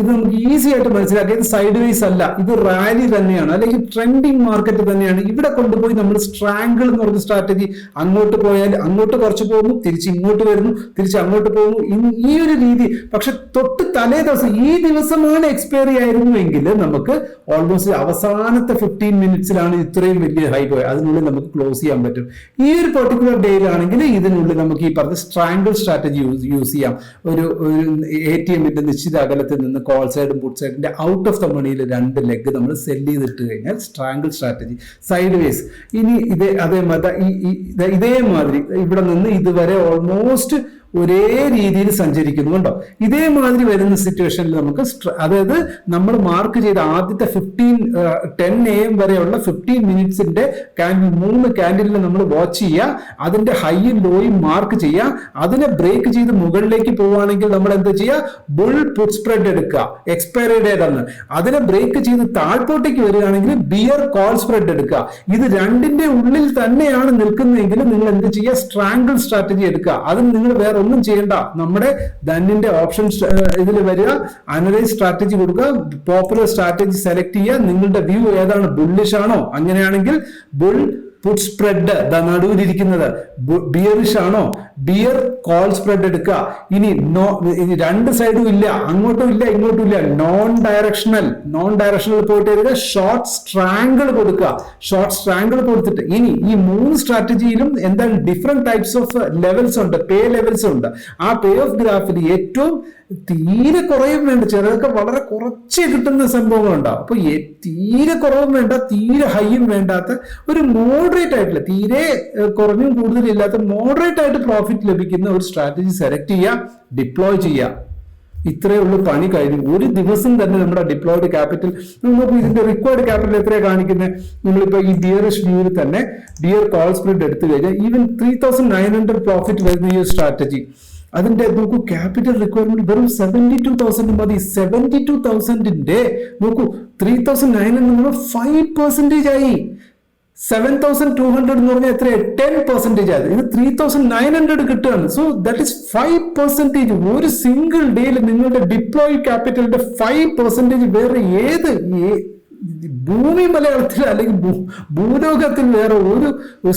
ഇത് നമുക്ക് ഈസി ആയിട്ട് മനസ്സിലാക്കാം. ഇത് സൈഡ് വേസ് അല്ല, ഇത് റാലി തന്നെയാണ്, അല്ലെങ്കിൽ ട്രെൻഡിങ് മാർക്കറ്റ് തന്നെയാണ്. ഇവിടെ കൊണ്ടുപോയി നമ്മൾ സ്ട്രാങ്കിൾ എന്ന് പറഞ്ഞ സ്ട്രാറ്റജി, അങ്ങോട്ട് പോയാൽ അങ്ങോട്ട് കുറച്ച് പോകുന്നു, തിരിച്ച് ഇങ്ങോട്ട് വരുന്നു, തിരിച്ച് അങ്ങോട്ട് പോകുന്നു, ഈ ഒരു രീതി. പക്ഷെ തൊട്ട് തലേ ദിവസം, ഈ ദിവസമാണ് എക്സ്പയറി ആയിരുന്നുവെങ്കിൽ നമുക്ക് ഓൾമോസ്റ്റ് അവസാനത്തെ 15 മിനിറ്റ്സിലാണ് ഇത്രയും വലിയ ഹൈ പോയത്, അതിനുള്ളിൽ നമുക്ക് ക്ലോസ് ചെയ്യാൻ പറ്റും. ഈ ഒരു പെർട്ടിക്കുലർ ഡേയിലാണെങ്കിൽ ഇതിനുള്ളിൽ നമുക്ക് ഈ പറഞ്ഞ സ്ട്രാങ്കിൾ സ്ട്രാറ്റജി യൂസ് ചെയ്യാം. ഒരു ATMന്റെ നിശ്ചിത അകലത്തിൽ നിന്ന് കോൾ സൈഡും പുട്ട് സൈഡിന്റെ ഔട്ട് ഓഫ് ദ മണിയിൽ 2 ലെഗ് നമ്മൾ സെല് ചെയ്തിട്ട് കഴിഞ്ഞാൽ സ്ട്രാങ്കിൾ സ്ട്രാറ്റജി. സൈഡ് വേസ് ഇനി ഇതേമാതിരി ഇവിടെ നിന്ന് ഇതുവരെ ഓൾമോസ്റ്റ് ഒരേ രീതിയിൽ സഞ്ചരിക്കുന്നു കണ്ടോ. ഇതേമാതിരി വരുന്ന സിറ്റുവേഷനിൽ നമുക്ക് അതായത് നമ്മൾ മാർക്ക് ചെയ്ത ആദ്യത്തെ 10 AM വരെയുള്ള 15 മിനിറ്റ്സിന്റെ മൂന്ന് ക്യാൻഡിലിൽ നമ്മൾ വാച്ച് ചെയ്യുക, അതിന്റെ ഹൈയും ലോയും മാർക്ക് ചെയ്യുക, അതിനെ ബ്രേക്ക് ചെയ്ത് മുകളിലേക്ക് പോവുകയാണെങ്കിൽ നമ്മൾ എന്താ ചെയ്യുക, ബുൾ പുട്ട് സ്പ്രെഡ് എടുക്കുക, എക്സ്പയറി ഡേറ്റ് ആണ്. അതിനെ ബ്രേക്ക് ചെയ്ത് താഴ്പോട്ടേക്ക് വരികയാണെങ്കിൽ ബിയർ കോൾ സ്പ്രെഡ് എടുക്കുക. ഇത് രണ്ടിന്റെ ഉള്ളിൽ തന്നെയാണ് നിൽക്കുന്നതെങ്കിൽ നിങ്ങൾ എന്ത് ചെയ്യുക, സ്ട്രാങ്കിൾ സ്ട്രാറ്റജി എടുക്കുക. അതിന് നിങ്ങൾ വേറെ ഒന്നും ചെയ്യേണ്ട, നമ്മുടെ ധനിന്റെ ഓപ്ഷൻ ഇതിൽ വരിക, അനലൈസ് സ്ട്രാറ്റജി കൊടുക്കുക, പോപ്പുലർ സ്ട്രാറ്റജി സെലക്ട് ചെയ്യുക. നിങ്ങളുടെ വ്യൂ ഏതാണ്, ബുള്ളിഷ് ആണോ? അങ്ങനെയാണെങ്കിൽ ബുൾ പുട്ട് സ്പ്രെഡ് നടുവിലിരിക്കുന്നത് ബിയറിഷ് ആണോ, ബിയർ കോൾ സ്പ്രെഡ് എടുക്കുക. ഇനി രണ്ട് സൈഡും ഇല്ല, അങ്ങോട്ടും ഇല്ല ഇങ്ങോട്ടും ഇല്ല, നോൺ ഡയറക്ഷണൽ പോയിട്ട് വരിക, ഷോർട്ട് സ്ട്രാങ്കിൾ കൊടുക്കുക. ഷോർട്ട് സ്ട്രാങ്കിൾ കൊടുത്തിട്ട് ഇനി ഈ 3 സ്ട്രാറ്റജിയിലും എന്താണ് ഡിഫറെന്റ് ടൈപ്സ് ഓഫ് ലെവൽസ് ഉണ്ട്, പേ ലെവൽസ് ഉണ്ട്. ആ പേ ഓഫ് ഗ്രാഫിൽ ഏറ്റവും തീരെ കുറയും വേണ്ട, ചിലതൊക്കെ വളരെ കുറച്ച് കിട്ടുന്ന സംഭവങ്ങളുണ്ടാവും. അപ്പൊ തീരെ കുറവും വേണ്ട, തീരെ ഹൈയും വേണ്ടാത്ത ഒരു മോഡറേറ്റ് ആയിട്ടുള്ള, തീരെ കുറഞ്ഞും കൂടുതലില്ലാത്ത മോഡറേറ്റ് ആയിട്ട് പ്രോഫിറ്റ് ലഭിക്കുന്ന ഒരു സ്ട്രാറ്റജി സെലക്ട് ചെയ്യുക, ഡിപ്ലോയ് ചെയ്യുക. ഇത്രയേ ഉള്ളൂ, പണി കഴിഞ്ഞു. ഒരു ദിവസം തന്നെ നമ്മുടെ ഡിപ്ലോയിഡ് ക്യാപിറ്റൽ, നമുക്ക് ഇതിന്റെ റിക്വയർഡ് ക്യാപിറ്റൽ എത്രയാണ് കാണിക്കുന്നത്, നമ്മളിപ്പോ ഈ ബിയറിഷ് വ്യൂവിൽ തന്നെ ബിയർ കോൾ സ്പ്രെഡ് എടുത്തു കഴിഞ്ഞാൽ ഈവൻ 3900 പ്രോഫിറ്റ് വരുന്ന ഈ സ്ട്രാറ്റജി, അതിന്റെ നോക്കൂ ക്യാപിറ്റൽ റിക്വയർമെന്റ് വെറും 72,000 മതി. 72,000ന്റെ നോക്കൂ 3,900 5% ആയി. 7,200 എന്ന് പറഞ്ഞാൽ എത്ര, 10% ആയത്. ഇത് 3,900 കിട്ടുകയാണ്. So that is 5%. ഒരു സിംഗിൾ ഡേയിൽ നിങ്ങളുടെ ഡിപ്ലോയ് ക്യാപിറ്റലിന്റെ 5% വേറെ ഏത് ഭൂമി മലയാളത്തിൽ അല്ലെങ്കിൽ ഭൂലോകത്തിൽ വേറെ ഒരു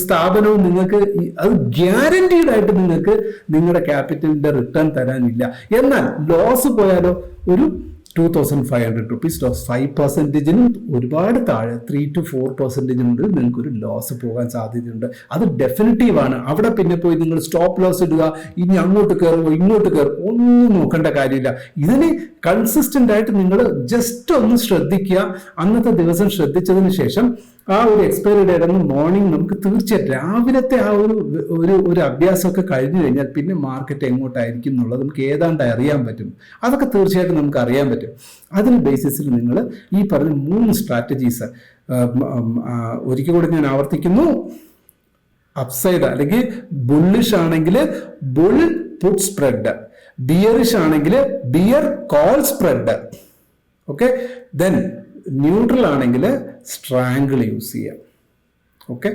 സ്ഥാപനവും നിങ്ങൾക്ക് അത് ഗ്യാരണ്ടീഡ് ആയിട്ട് നിങ്ങൾക്ക് നിങ്ങളുടെ ക്യാപിറ്റലിന്റെ റിട്ടേൺ തരാനില്ല. എന്നാൽ ലോസ് പോയാലോ ഒരു 2,500 rupees ലോസ്, 5%നും ഒരുപാട് താഴെ 3 to 4% നിങ്ങൾക്കൊരു ലോസ് പോകാൻ സാധ്യതയുണ്ട്. അത് ഡെഫിനറ്റീവ് ആണ്. അവിടെ പിന്നെ പോയി നിങ്ങൾ സ്റ്റോപ്പ് ലോസ് ഇടുക, ഇനി അങ്ങോട്ട് കയറുമോ ഇങ്ങോട്ട് കയറും ഒന്നും നോക്കേണ്ട കാര്യമില്ല. ഇതിന് കൺസിസ്റ്റന്റ് ആയിട്ട് നിങ്ങൾ ജസ്റ്റ് ഒന്ന് ശ്രദ്ധിക്കുക. അന്നത്തെ ദിവസം ശ്രദ്ധിച്ചതിന് ശേഷം ആ ഒരു എക്സ്പയറി ഡേറ്റ് ഒന്ന് മോർണിംഗ് നമുക്ക് തീർച്ചയായിട്ടും രാവിലത്തെ ആ ഒരു അഭ്യാസമൊക്കെ കഴിഞ്ഞു കഴിഞ്ഞാൽ പിന്നെ മാർക്കറ്റ് എങ്ങോട്ടായിരിക്കും എന്നുള്ളത് നമുക്ക് ഏതാണ്ട് അറിയാൻ പറ്റും. അതൊക്കെ തീർച്ചയായിട്ടും നമുക്ക് അറിയാൻ പറ്റും. അതിന് ബേസിസിൽ നിങ്ങൾ ഈ പറഞ്ഞ 3 സ്ട്രാറ്റജീസ് ഒരിക്കൽ കൂടി ഞാൻ ആവർത്തിക്കുന്നു. അപ്സൈഡ് അല്ലെങ്കിൽ ബുള്ളിഷ് ആണെങ്കിൽ ബുൾ പുട്ട് സ്പ്രെഡ്, ബിയറിഷ് ആണെങ്കിൽ bear call spread, okay. Then neutral ആണെങ്കിൽ സ്ട്രാങ്കിൾ യൂസ് ചെയ്യാം. ഓക്കെ.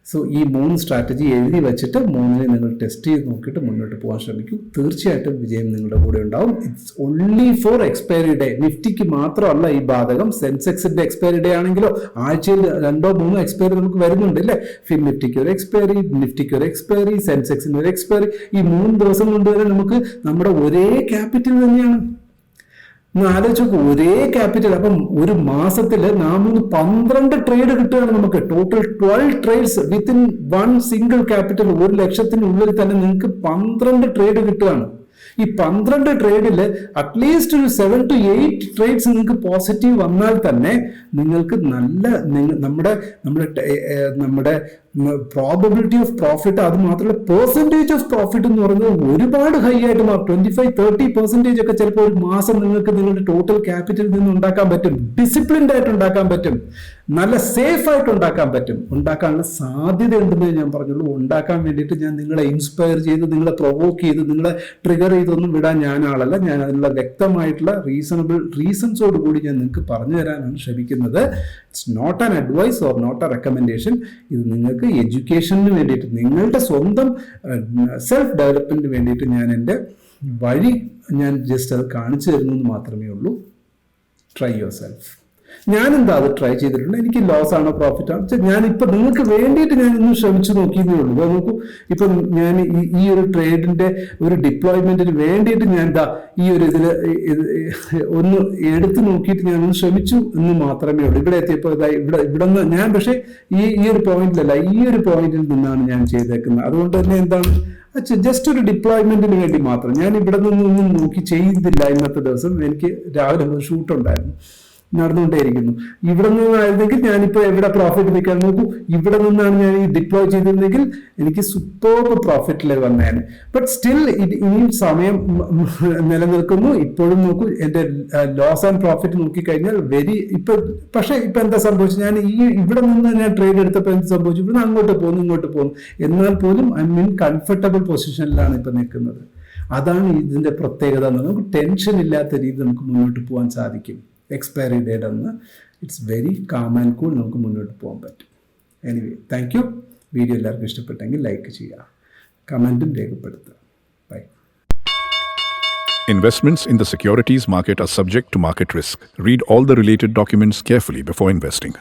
സോ ഈ 3 സ്ട്രാറ്റജി എഴുതി വെച്ചിട്ട് 3നെ നിങ്ങൾ ടെസ്റ്റ് ചെയ്ത് നോക്കിയിട്ട് മുന്നോട്ട് പോകാൻ ശ്രമിക്കൂ. തീർച്ചയായിട്ടും വിജയം നിങ്ങളുടെ കൂടെ ഉണ്ടാവും. It's only for expiry day. നിഫ്റ്റിക്ക് മാത്രമല്ല ഈ ബാധകം. സെൻസെക്സിന്റെ എക്സ്പയറി ഡേ ആണെങ്കിലോ ആഴ്ചയിൽ 2-3 എക്സ്പയറി നമുക്ക് വരുന്നുണ്ട് അല്ലേ. നിഫ്റ്റിക്ക് ഒരു എക്സ്പയറി, നിഫ്റ്റിക്ക് ഒരു എക്സ്പയറി, സെൻസെക്സിന് ഒരു എക്സ്പയറി. ഈ 3 ദിവസം കൊണ്ടുവരെ നമുക്ക് നമ്മുടെ ഒരേ ക്യാപിറ്റൽ തന്നെയാണ്. ആലോചിച്ച് നോക്കൂ, ഒരേ ക്യാപിറ്റൽ. അപ്പം ഒരു മാസത്തിൽ 12 ട്രേഡ് കിട്ടുകയാണ് നമുക്ക്. Total 12 trades within 1 single capital. 1 ലക്ഷത്തിനുള്ളിൽ തന്നെ നിങ്ങൾക്ക് 12 ട്രേഡ് കിട്ടുകയാണ്. ഈ 12 ട്രേഡിൽ അറ്റ്ലീസ്റ്റ് ഒരു 7 to 8 ട്രേഡ്സ് നിങ്ങൾക്ക് പോസിറ്റീവ് വന്നാൽ തന്നെ നിങ്ങൾക്ക് നമ്മുടെ പ്രോബബിലിറ്റി ഓഫ് പ്രോഫിറ്റ്, അത് മാത്രമല്ല പെർസെൻറ്റേജ് ഓഫ് പ്രോഫിറ്റ് എന്ന് പറയുന്നത് ഒരുപാട് ഹൈ ആയിട്ട് മാറും. 25-30% ഒക്കെ ചിലപ്പോൾ ഒരു മാസം നിങ്ങൾക്ക് നിങ്ങളുടെ ടോട്ടൽ ക്യാപിറ്റലിൽ നിന്ന് ഉണ്ടാക്കാൻ പറ്റും. ഡിസിപ്ലിൻഡ് ആയിട്ട് ഉണ്ടാക്കാൻ പറ്റും, നല്ല സേഫ് ആയിട്ട് ഉണ്ടാക്കാൻ പറ്റും. ഉണ്ടാക്കാനുള്ള സാധ്യത ഉണ്ടെന്ന് ഞാൻ പറഞ്ഞുള്ളൂ. ഉണ്ടാക്കാൻ വേണ്ടിയിട്ട് ഞാൻ നിങ്ങളെ ഇൻസ്പയർ ചെയ്ത്, നിങ്ങളെ പ്രൊവോക്ക് ചെയ്ത്, നിങ്ങളെ ട്രിഗർ ചെയ്തൊന്നും വിടാൻ ഞാൻ ആളല്ല. ഞാൻ അതിനുള്ള വ്യക്തമായിട്ടുള്ള റീസൺസോട് കൂടി ഞാൻ നിങ്ങൾക്ക് പറഞ്ഞു തരാനാണ് ശ്രമിക്കുന്നത്. It's not an advice or not a recommendation. ഇത് നിങ്ങൾക്ക് എഡ്യൂക്കേഷന് വേണ്ടിയിട്ട്, നിങ്ങളുടെ സ്വന്തം സെൽഫ് ഡെവലപ്മെന്റിന് വേണ്ടിയിട്ട് ഞാൻ എൻ്റെ വഴി ഞാൻ ജസ്റ്റ് അത് കാണിച്ചു തരുന്നു മാത്രമേ ഉള്ളൂ. Try your self. ഞാനെന്താ അത് ട്രൈ ചെയ്തിട്ടുണ്ട്. എനിക്ക് ലോസ് ആണോ പ്രോഫിറ്റ് ആണോ ഞാനിപ്പോൾ നിങ്ങൾക്ക് വേണ്ടിയിട്ട് ഞാൻ ഇന്ന് ശ്രമിച്ചു നോക്കിയതേ ഉള്ളൂ. നോക്കൂ, ഇപ്പം ഞാൻ ഈ ഒരു ട്രേഡിന്റെ ഒരു ഡിപ്ലോയ്മെന്റിന് വേണ്ടിയിട്ട് ഞാൻ എന്താ ഈ ഒരു ഒന്ന് എടുത്തു നോക്കിയിട്ട് ഞാനൊന്ന് ശ്രമിച്ചു എന്ന് മാത്രമേ ഉള്ളൂ. ഇവിടെ എത്തിയപ്പോൾ ഇവിടെ നിന്ന് ഞാൻ പക്ഷേ ഈ ഒരു പോയിന്റിലല്ല, ഈ ഒരു പോയിന്റിൽ നിന്നാണ് ഞാൻ ചെയ്തേക്കുന്നത്. അതുകൊണ്ട് തന്നെ എന്താണ്, ജസ്റ്റ് ഒരു ഡിപ്ലോയ്മെന്റിന് വേണ്ടി മാത്രം ഞാൻ ഇവിടെ നിന്നൊന്നും നോക്കി ചെയ്തില്ല. ഇന്നത്തെ ദിവസം എനിക്ക് രാവിലെ ഒരു ഷൂട്ട് ഉണ്ടായിരുന്നു. നടന്നുകൊണ്ടേയിരിക്കുന്നു. ഇവിടെ നിന്നായിരുന്നെങ്കിൽ ഞാനിപ്പോൾ എവിടെ പ്രോഫിറ്റ് നിൽക്കാൻ നോക്കൂ, ഇവിടെ നിന്നാണ് ഞാൻ ഈ ഡിപ്ലോയ് ചെയ്തിരുന്നെങ്കിൽ എനിക്ക് സൂപ്പർ പ്രോഫിറ്റിൽ വന്നേനെ. ബട്ട് സ്റ്റിൽ ഇനിയും സമയം നിലനിൽക്കുന്നു. ഇപ്പോഴും നോക്കൂ, എൻ്റെ ലോസ് ആൻഡ് പ്രോഫിറ്റ് നോക്കിക്കഴിഞ്ഞാൽ പക്ഷേ ഇപ്പൊ എന്താ സംഭവിച്ചത്, ഞാൻ ഇവിടെ നിന്ന് ഞാൻ ട്രേഡ് എടുത്തപ്പോൾ എന്ത് സംഭവിച്ചു, ഇവിടെ അങ്ങോട്ട് പോകുന്നു, എന്നാൽ പോലും ഐ മീൻ കംഫർട്ടബിൾ പൊസിഷനിലാണ് ഇപ്പൊ നിൽക്കുന്നത്. അതാണ് ഇതിന്റെ പ്രത്യേകത. നമുക്ക് ടെൻഷൻ ഇല്ലാത്ത രീതിയിൽ നമുക്ക് മുന്നോട്ട് പോകാൻ സാധിക്കും. എക്സ്പയറി ഡേറ്റ് എന്ന് it's very calm and cool, നമുക്ക് മുന്നോട്ട് പോകാൻ പറ്റും. Anyway, thank you. വീഡിയോ എല്ലാവർക്കും ഇഷ്ടപ്പെട്ടെങ്കിൽ ലൈക്ക് ചെയ്യുക, കമൻറ്റും രേഖപ്പെടുത്തുക. By. Investments in the securities market are subject to market risk. Read all the related documents carefully before investing.